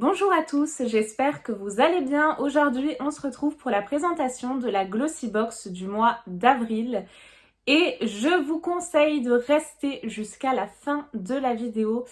Bonjour à tous, j'espère que vous allez bien. Aujourd'hui, on se retrouve pour la présentation de la Glossy Box du mois d'avril. Et je vous conseille de rester jusqu'à la fin de la vidéo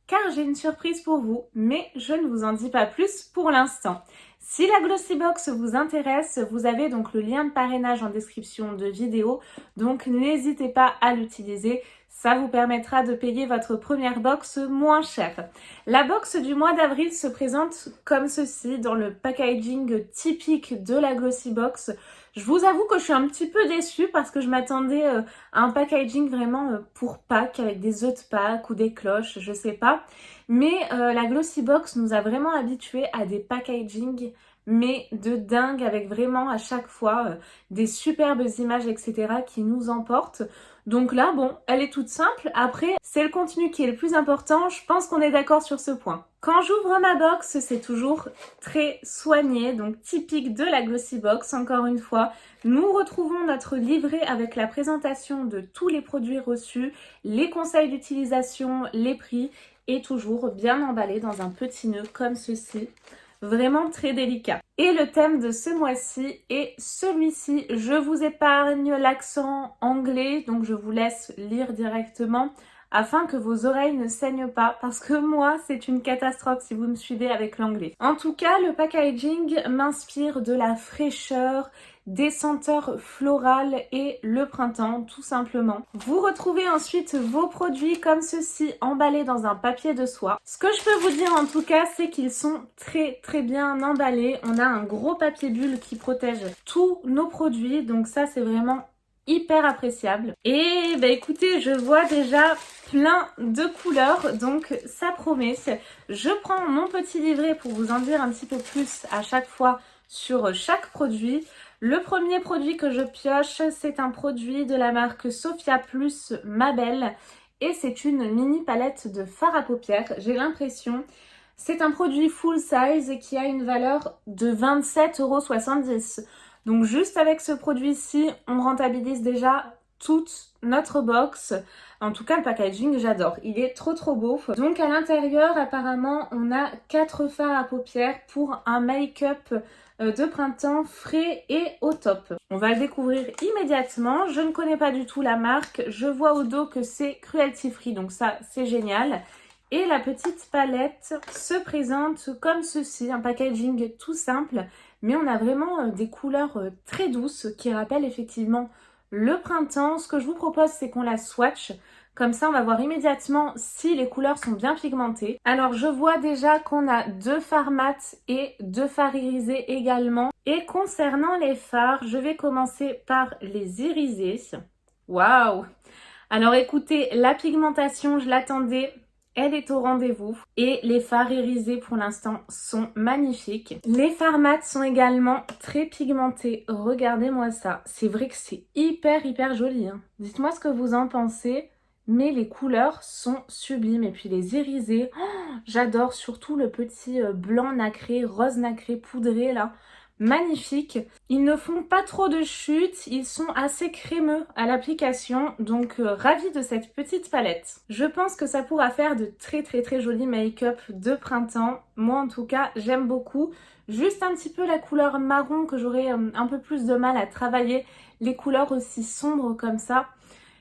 car j'ai une surprise pour vous, mais je ne vous en dis pas plus pour l'instant. Si la Glossy Box vous intéresse, vous avez donc le lien de parrainage en description de vidéo, donc n'hésitez pas à l'utiliser. Ça vous permettra de payer votre première box moins cher. La box du mois d'avril se présente comme ceci dans le packaging typique de la Glossy Box. Je vous avoue que je suis un petit peu déçue parce que je m'attendais à un packaging vraiment pour Pâques avec des œufs de Pâques ou des cloches, je sais pas. Mais la Glossy Box nous a vraiment habitués à des packaging mais de dingue avec vraiment à chaque fois des superbes images etc. qui nous emportent. Donc là, bon, elle est toute simple. Après, c'est le contenu qui est le plus important. Je pense qu'on est d'accord sur ce point. Quand j'ouvre ma box, c'est toujours très soigné, donc typique de la Glossy Box. Encore une fois, nous retrouvons notre livret avec la présentation de tous les produits reçus, les conseils d'utilisation, les prix et toujours bien emballé dans un petit nœud comme ceci. Vraiment très délicat. Et le thème de ce mois-ci est celui-ci. Je vous épargne l'accent anglais, donc je vous laisse lire directement afin que vos oreilles ne saignent pas parce que moi c'est une catastrophe si vous me suivez avec l'anglais. En tout cas, le packaging m'inspire de la fraîcheur, des senteurs florales et le printemps tout simplement. Vous retrouvez ensuite vos produits comme ceci emballés dans un papier de soie. Ce que je peux vous dire en tout cas, c'est qu'ils sont très bien emballés. On a un gros papier bulle qui protège tous nos produits, donc ça c'est vraiment hyper appréciable. Et bah écoutez, je vois déjà plein de couleurs, donc ça promet. Je prends mon petit livret pour vous en dire un petit peu plus à chaque fois sur chaque produit. Le premier produit que je pioche, c'est un produit de la marque Sophia Plus Mabel et c'est une mini palette de fard à paupières. J'ai l'impression, c'est un produit full size qui a une valeur de 27,70 €. Donc juste avec ce produit-ci, on rentabilise déjà toute notre box. En tout cas, le packaging, j'adore. Il est trop beau. Donc à l'intérieur, apparemment, on a 4 fards à paupières pour un make-up de printemps frais et au top. On va le découvrir immédiatement. Je ne connais pas du tout la marque. Je vois au dos que c'est cruelty free, donc ça, c'est génial. Et la petite palette se présente comme ceci, un packaging tout simple, mais on a vraiment des couleurs très douces qui rappellent effectivement le printemps. Ce que je vous propose, c'est qu'on la swatch. Comme ça, on va voir immédiatement si les couleurs sont bien pigmentées. Alors, je vois déjà qu'on a 2 fards mat et 2 fards irisés également. Et concernant les fards, je vais commencer par les irisés. Waouh! Alors écoutez, la pigmentation, je l'attendais. Elle est au rendez-vous et les fards irisés pour l'instant sont magnifiques. Les fards mat sont également très pigmentés. Regardez-moi ça. C'est vrai que c'est hyper joli. Dites-moi ce que vous en pensez. Mais les couleurs sont sublimes. Et puis les irisés, oh, j'adore surtout le petit blanc nacré, rose nacré poudré là. Magnifique. Ils ne font pas trop de chute, ils sont assez crémeux à l'application, donc ravie de cette petite palette. Je pense que ça pourra faire de très jolis make-up de printemps. Moi en tout cas, j'aime beaucoup. Juste un petit peu la couleur marron que j'aurais un peu plus de mal à travailler. Les couleurs aussi sombres comme ça.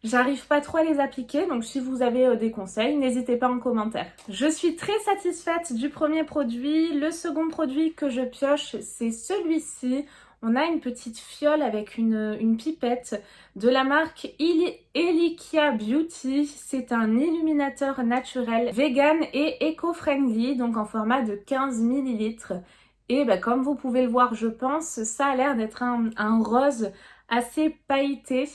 J'arrive pas trop à les appliquer, donc si vous avez des conseils, n'hésitez pas en commentaire. Je suis très satisfaite du premier produit. Le second produit que je pioche, c'est celui-ci. On a une petite fiole avec une pipette de la marque Elikia Beauty. C'est un illuminateur naturel, vegan et éco-friendly, donc en format de 15 ml. Et bah, comme vous pouvez le voir, je pense, ça a l'air d'être un rose assez pailleté.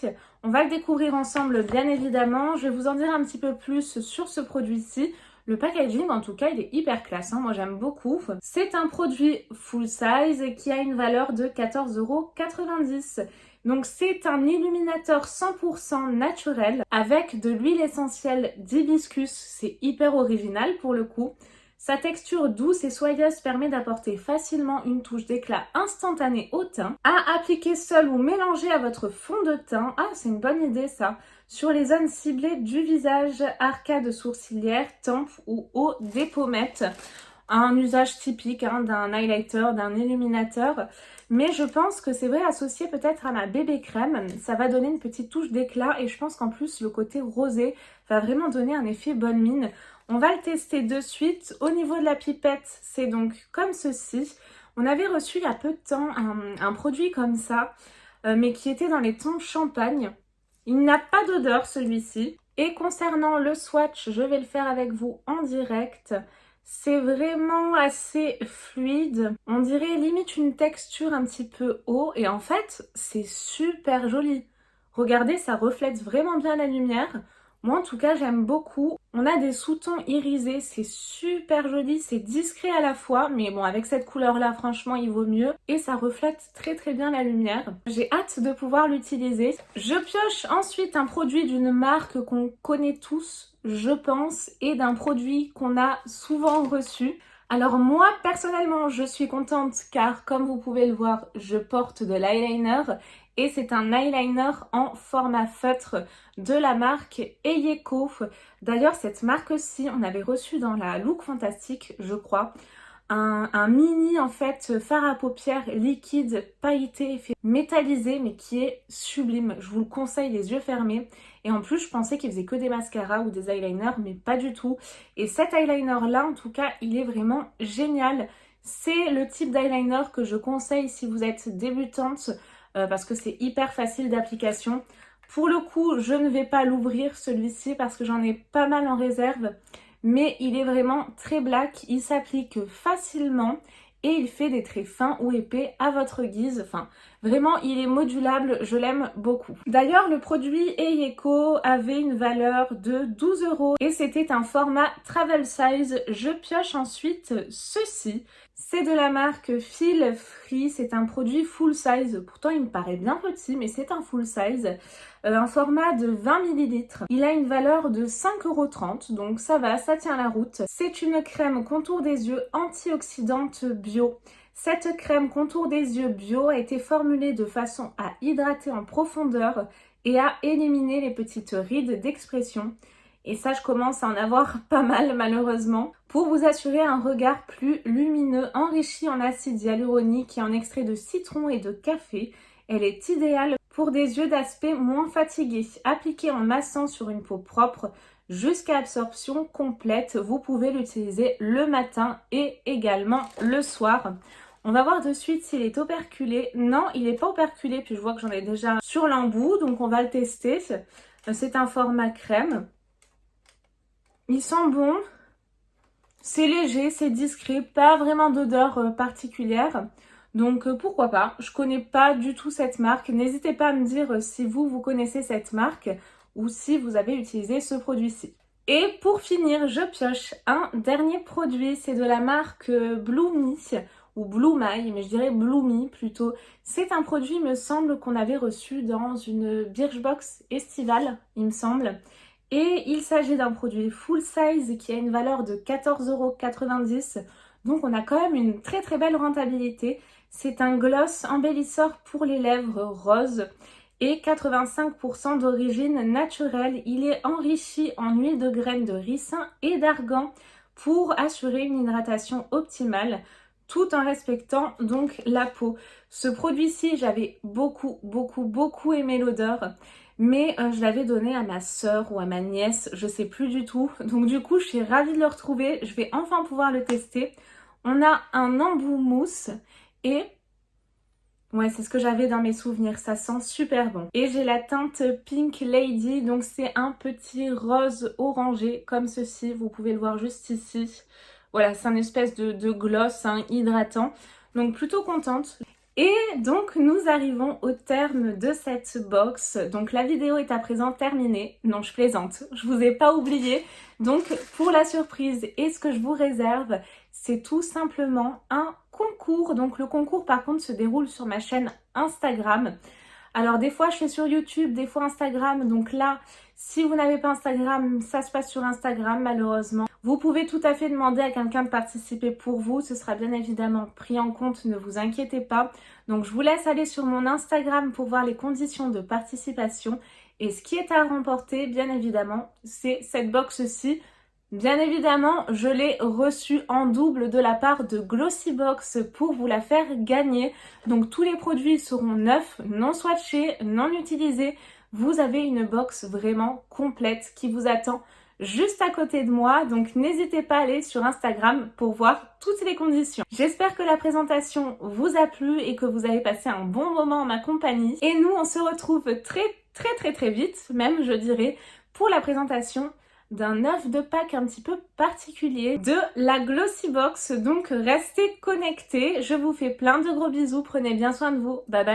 On va le découvrir ensemble bien évidemment. Je vais vous en dire un petit peu plus sur ce produit-ci. Le packaging en tout cas il est hyper classe, moi j'aime beaucoup. C'est un produit full size qui a une valeur de 14,90 €. Donc c'est un illuminateur 100% naturel avec de l'huile essentielle d'hibiscus. C'est hyper original pour le coup. Sa texture douce et soyeuse permet d'apporter facilement une touche d'éclat instantanée au teint. À appliquer seul ou mélanger à votre fond de teint. Ah, c'est une bonne idée ça. Sur les zones ciblées du visage, arcades sourcilières, tempes ou haut des pommettes. un usage typique d'un highlighter, d'un illuminateur. Mais je pense que c'est vrai, associé peut-être à ma bébé crème, ça va donner une petite touche d'éclat et je pense qu'en plus le côté rosé va vraiment donner un effet bonne mine. On va le tester de suite. Au niveau de la pipette, c'est donc comme ceci. On avait reçu il y a peu de temps un produit comme ça, mais qui était dans les tons champagne. Il n'a pas d'odeur celui-ci. Et concernant le swatch, je vais le faire avec vous en direct. C'est vraiment assez fluide. On dirait limite une texture un petit peu eau. Et en fait, c'est super joli. Regardez, ça reflète vraiment bien la lumière. Moi, en tout cas, j'aime beaucoup. On a des sous-tons irisés, c'est super joli, c'est discret à la fois, mais bon, avec cette couleur-là, franchement, il vaut mieux. Et ça reflète très très bien la lumière. J'ai hâte de pouvoir l'utiliser. Je pioche ensuite un produit d'une marque qu'on connaît tous, je pense, et d'un produit qu'on a souvent reçu. Alors moi, personnellement, je suis contente car, comme vous pouvez le voir, je porte de l'eyeliner et c'est un eyeliner en format feutre de la marque Eyeko. D'ailleurs, cette marque-ci, on avait reçu dans la Look Fantastique, je crois, un mini en fait fard à paupières liquide pailleté fait métallisé mais qui est sublime. Je vous le conseille les yeux fermés. Et en plus je pensais qu'il faisait que des mascaras ou des eyeliners mais pas du tout. Et cet eyeliner là en tout cas il est vraiment génial. C'est le type d'eyeliner que je conseille si vous êtes débutante parce que c'est hyper facile d'application. Pour le coup je ne vais pas l'ouvrir celui-ci parce que j'en ai pas mal en réserve. Mais il est vraiment très black, il s'applique facilement et il fait des traits fins ou épais à votre guise. Enfin, vraiment, il est modulable, je l'aime beaucoup. D'ailleurs, le produit Eyeko avait une valeur de 12 € et c'était un format travel size. Je pioche ensuite ceci. C'est de la marque Feel Free, c'est un produit full size. Pourtant, il me paraît bien petit, mais c'est un full size. Un format de 20 ml. Il a une valeur de 5,30 €, donc ça va, ça tient la route. C'est une crème contour des yeux antioxydante bio. Cette crème contour des yeux bio a été formulée de façon à hydrater en profondeur et à éliminer les petites rides d'expression. Et ça, je commence à en avoir pas mal malheureusement. Pour vous assurer un regard plus lumineux, enrichi en acide hyaluronique et en extrait de citron et de café, elle est idéale pour des yeux d'aspect moins fatigués. Appliquée en massant sur une peau propre jusqu'à absorption complète, vous pouvez l'utiliser le matin et également le soir. On va voir de suite s'il est operculé. Non, il n'est pas operculé, puis je vois que j'en ai déjà sur l'embout, donc on va le tester. C'est un format crème. Il sent bon, c'est léger, c'est discret, pas vraiment d'odeur particulière. Donc pourquoi pas, je connais pas du tout cette marque. N'hésitez pas à me dire si vous connaissez cette marque ou si vous avez utilisé ce produit-ci. Et pour finir, je pioche un dernier produit, c'est de la marque Bloomy ou Blue My, mais je dirais Bloomy plutôt. C'est un produit, il me semble, qu'on avait reçu dans une Birchbox estivale, il me semble. Et il s'agit d'un produit full size qui a une valeur de 14,90 €. Donc on a quand même une très très belle rentabilité. C'est un gloss embellisseur pour les lèvres rose et 85% d'origine naturelle. Il est enrichi en huile de graines de ricin et d'argan pour assurer une hydratation optimale tout en respectant donc la peau. Ce produit-ci, j'avais beaucoup aimé l'odeur. Mais je l'avais donné à ma soeur ou à ma nièce, je sais plus du tout. Donc du coup, je suis ravie de le retrouver. Je vais enfin pouvoir le tester. On a un embout mousse et... ouais, c'est ce que j'avais dans mes souvenirs. Ça sent super bon. Et j'ai la teinte Pink Lady. Donc c'est un petit rose orangé comme ceci. Vous pouvez le voir juste ici. Voilà, c'est une espèce de gloss hydratant. Donc plutôt contente. Et donc nous arrivons au terme de cette box. Donc la vidéo est à présent terminée. Non, je plaisante, je vous ai pas oublié. Donc pour la surprise et ce que je vous réserve, c'est tout simplement un concours. Donc le concours par contre se déroule sur ma chaîne Instagram. Alors des fois je fais sur YouTube, des fois Instagram. Donc là, si vous n'avez pas Instagram, ça se passe sur Instagram malheureusement. Vous pouvez tout à fait demander à quelqu'un de participer pour vous. Ce sera bien évidemment pris en compte, ne vous inquiétez pas. Donc je vous laisse aller sur mon Instagram pour voir les conditions de participation. Et ce qui est à remporter, bien évidemment, c'est cette box-ci. Bien évidemment, je l'ai reçue en double de la part de Glossybox pour vous la faire gagner. Donc tous les produits seront neufs, non swatchés, non utilisés. Vous avez une box vraiment complète qui vous attend juste à côté de moi. Donc n'hésitez pas à aller sur Instagram pour voir toutes les conditions. J'espère que la présentation vous a plu et que vous avez passé un bon moment en ma compagnie. Et nous, on se retrouve très vite, même je dirais, pour la présentation d'un œuf de Pâques un petit peu particulier de la Glossybox. Donc restez connectés, je vous fais plein de gros bisous, prenez bien soin de vous, bye bye.